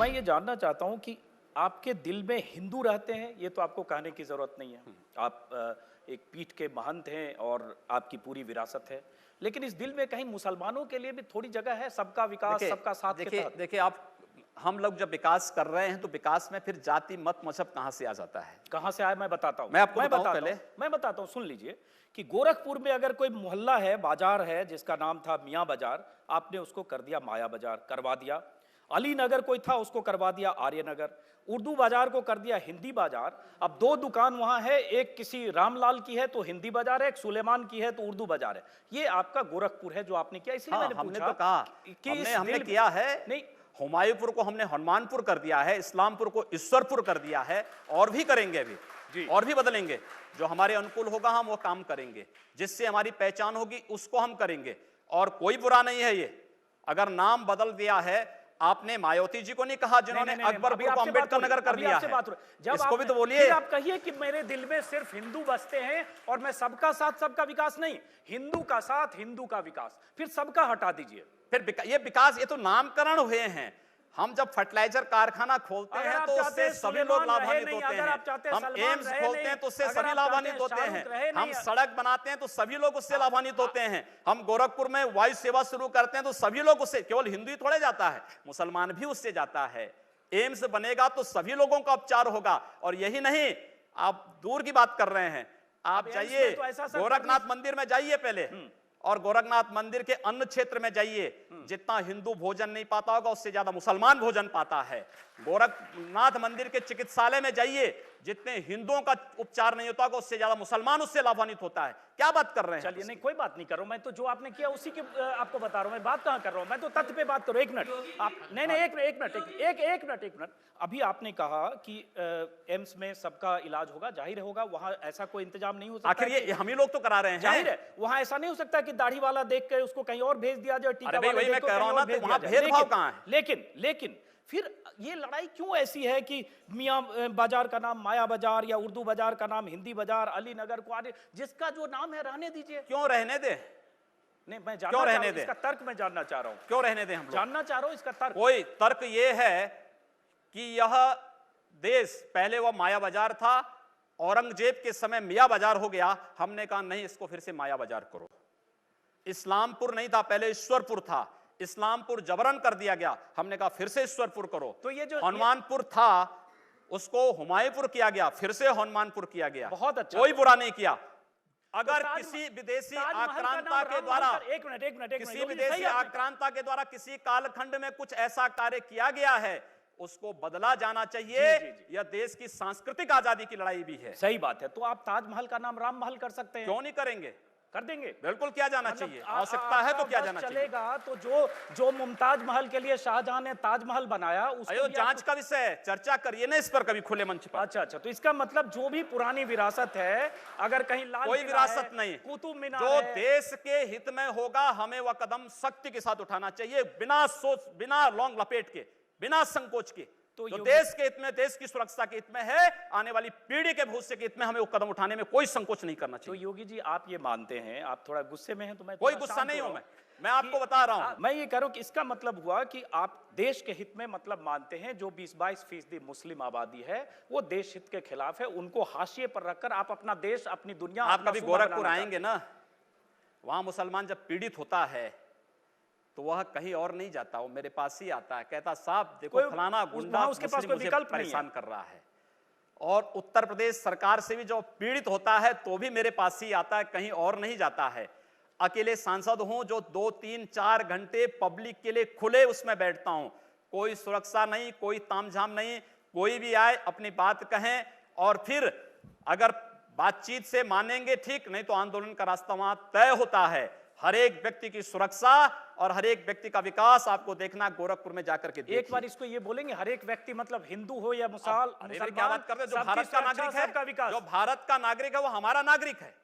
मैं ये जानना चाहता हूँ कि आपके दिल में हिंदू रहते हैं, ये तो आपको कहने की जरूरत नहीं है। आप एक पीठ के महंत हैं और आपकी पूरी विरासत है, लेकिन इस दिल में कहीं मुसलमानों के लिए भी थोड़ी जगह है, सबका विकास, सबका साथ के तहत। देखिए आप, हम लोग जब विकास कर रहे हैं तो विकास में फिर जाति मत मजहब कहां से आ जाता है? कहां से आया मैं बताता हूं। मैं आपको बताऊं पहले। मैं बताता हूं, सुन लीजिए कि गोरखपुर में अगर कोई मोहल्ला है, बाजार है, जिसका नाम था मियां बाजार, आपने उसको कर दिया माया बाजार, करवा दिया। अली नगर कोई था, उसको करवा दिया आर्य नगर। उर्दू बाजार को कर दिया हिंदी बाजार। अब दो दुकान वहां है, एक किसी रामलाल की है तो हिंदी बाजार है, एक सुलेमान की है तो उर्दू बाजार है। ये आपका गोरखपुर है जो आपने किया, इसलिए मैंने हमने पूछा तो कहा कि हमने किया है नहीं। हुमायूंपुर को हमने हनुमानपुर कर दिया है, इस्लामपुर को ईश्वरपुर कर दिया है, और भी करेंगे अभी जी, और भी बदलेंगे। जो हमारे अनुकूल होगा हम वो काम करेंगे, जिससे हमारी पहचान होगी उसको हम करेंगे। और कोई बुरा नहीं है ये, अगर नाम बदल दिया है। आपने मायावती जी को नहीं कहा जिन्होंने अकबरपुर को अम्बेडकर नगर कर दिया है, इसको भी तो बोलिए। आप कहिए कि मेरे दिल में सिर्फ हिंदू बसते हैं और मैं सबका साथ सबका विकास नहीं, हिंदू का साथ हिंदू का विकास, फिर सबका हटा दीजिए। फिर ये विकास, ये तो नामकरण हुए हैं। हम जब फर्टिलाइजर कारखाना खोलते हैं तो उससे सभी लोग लाभान्वित होते हैं। हम एम्स खोलते हैं तो उससे सभी लाभान्वित होते हैं। हम सड़क बनाते हैं तो सभी लोग उससे लाभान्वित होते हैं। हम गोरखपुर में वायु सेवा शुरू करते हैं तो सभी लोग उससे, केवल हिंदू ही थोड़े जाता है, मुसलमान भी उससे जाता है। एम्स बनेगा तो सभी लोगों का उपचार होगा। और यही नहीं, आप दूर की बात कर रहे हैं, आप जाइए गोरखनाथ मंदिर में जाइए पहले, और गोरखनाथ मंदिर के अन्य क्षेत्र में जाइए, जितना हिंदू भोजन नहीं पाता होगा उससे ज्यादा मुसलमान भोजन पाता है। गोरखनाथ मंदिर के चिकित्सालय में जाइए, जितने हिंदुओं का उपचार नहीं होता होगा उससे ज्यादा मुसलमान उससे लाभान्वित होता है। क्या बात कर रहे हैं? चलिए, नहीं कोई बात नहीं कर रहा हूं मैं, तो जो आपने किया उसी के आपको बता रहा हूं। मैं बात कहां कर रहा हूं, मैं तो तथ्य पे बात करूं। एक मिनट आप, नहीं एक मिनट। अभी आपने कहा कि एम्स में सबका इलाज होगा, जाहिर होगा, वहां ऐसा कोई इंतजाम नहीं हो सकता। आखिर ये हम ही लोग तो करा रहे हैं, जाहिर है वहां ऐसा नहीं हो सकता कि दाढ़ी वाला देख के उसको कहीं और भेज दिया जाए, टीका वाला देख के कहीं और भेज दिया जाए। भेदभाव कहां है? लेकिन फिर ये लड़ाई क्यों ऐसी है कि मियां बाजार का नाम माया बाजार या उर्दू बाजार का नाम हिंदी बाजार, अली नगर को आने, जिसका जो नाम है रहने दीजिए। क्यों रहने दे? नहीं, मैं जानना चाह रहा हूं इसका तर्क, मैं जानना चाह रहा हूं क्यों रहने दे। हम जानना चाह रहा हूं इसका तर्क। कोई तर्क ये है कि यह देश पहले वह माया बाजार था, औरंगजेब के समय मियां बाजार हो गया। हमने कहा नहीं, इसको फिर से माया बाजार करो। इस्लामपुर नहीं था, पहले ईश्वरपुर था, इस्लामपुर जबरन कर दिया गया। हमने कहा फिर से ईश्वरपुर करो। तो ये जो हनुमानपुर था उसको हुमायूंपुर किया गया, फिर से हनुमानपुर किया गया। बहुत अच्छा, कोई बुरा नहीं किया। अगर किसी विदेशी आक्रांता के द्वारा, एक मिनट, किसी विदेशी आक्रांता के द्वारा किसी कालखंड में कुछ ऐसा कार्य किया गया है, उसको बदला जाना चाहिए। यह देश की सांस्कृतिक आजादी की लड़ाई भी है। सही बात है। तो आप ताजमहल का नाम राम महल कर सकते हैं, क्यों नहीं करेंगे? कर देंगे, बिल्कुल किया जाना चाहिए। आवश्यकता है तो किया जाना चाहिए। चलेगा तो जो मुमताज महल के लिए शाहजहां ने ताजमहल बनाया, उसको जांच का विषय है, चर्चा करिए ना इस पर कभी खुले मंच पर। अच्छा, तो इसका मतलब जो भी पुरानी विरासत है, अगर कहीं लाल कोई विरासत नहीं, कुतुब मीनार जो देश के हित में होगा हमें वह कदम सख्ती के साथ उठाना चाहिए, बिना सोच, बिना लौंग लपेट के, बिना संकोच के। तो देश के हित में, देश की सुरक्षा के हित में है, आने वाली पीढ़ी के भविष्य के हित में हमें वो कदम उठाने में कोई संकोच नहीं करना चाहिए। तो योगी जी, आप ये मानते हैं, आप थोड़ा गुस्से में हैं, तो मैं कोई गुस्सा नहीं हूं, मैं आपको बता रहा हूं। मैं ये कह रहा हूं कि इसका मतलब हुआ कि आप देश के हित में मतलब मानते हैं, जो 20-22% मुस्लिम आबादी है वो देश हित के खिलाफ है, उनको हाशिए पर रखकर आप अपना देश, अपनी दुनिया। आप कभी गोरखपुर आएंगे ना, वहां मुसलमान जब पीड़ित होता है तो वह कहीं और नहीं जाता, वो मेरे पास ही आता है, कहता साहब देखो फलाना गुंडा उसके पास कोई विकल्प परेशान कर रहा है। और उत्तर प्रदेश सरकार से भी जो पीड़ित होता है तो भी मेरे पास ही आता है, कहीं और नहीं जाता है। अकेले सांसद हूं जो 2, 3, 4 घंटे पब्लिक के लिए खुले उसमें बैठता हूं, कोई सुरक्षा नहीं, कोई तामझाम नहीं, कोई भी आए अपनी बात कहें, और फिर अगर बातचीत से मानेंगे ठीक, नहीं तो आंदोलन का रास्ता वहां तय होता है। हर एक व्यक्ति की सुरक्षा और हर एक व्यक्ति का विकास आपको देखना गोरखपुर में जाकर के देखिए। एक बार इसको ये बोलेंगे, हर एक व्यक्ति मतलब हिंदू हो या मुसलमान, क्या बात कर रहे हैं? जो भारत का नागरिक है, जो भारत का नागरिक है वो हमारा नागरिक है,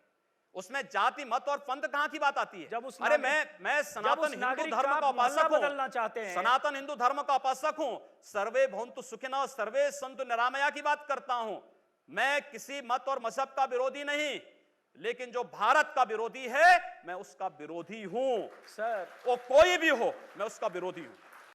उसमें जाति मत और पंथ कहां की बात आती है? जब उस अरे मैं सनातन हिंदू धर्म का उपासक हूं, बदलना चाहते हैं, सनातन हिंदू धर्म का उपासक हूं, सर्वे भवन्तु सुखिनः सर्वे सन्तु निरामया की बात करता हूं। मैं किसी मत और मजहब का विरोधी नहीं, लेकिन जो भारत का विरोधी है मैं उसका विरोधी हूं। सर, वो कोई भी हो, मैं उसका विरोधी हूं।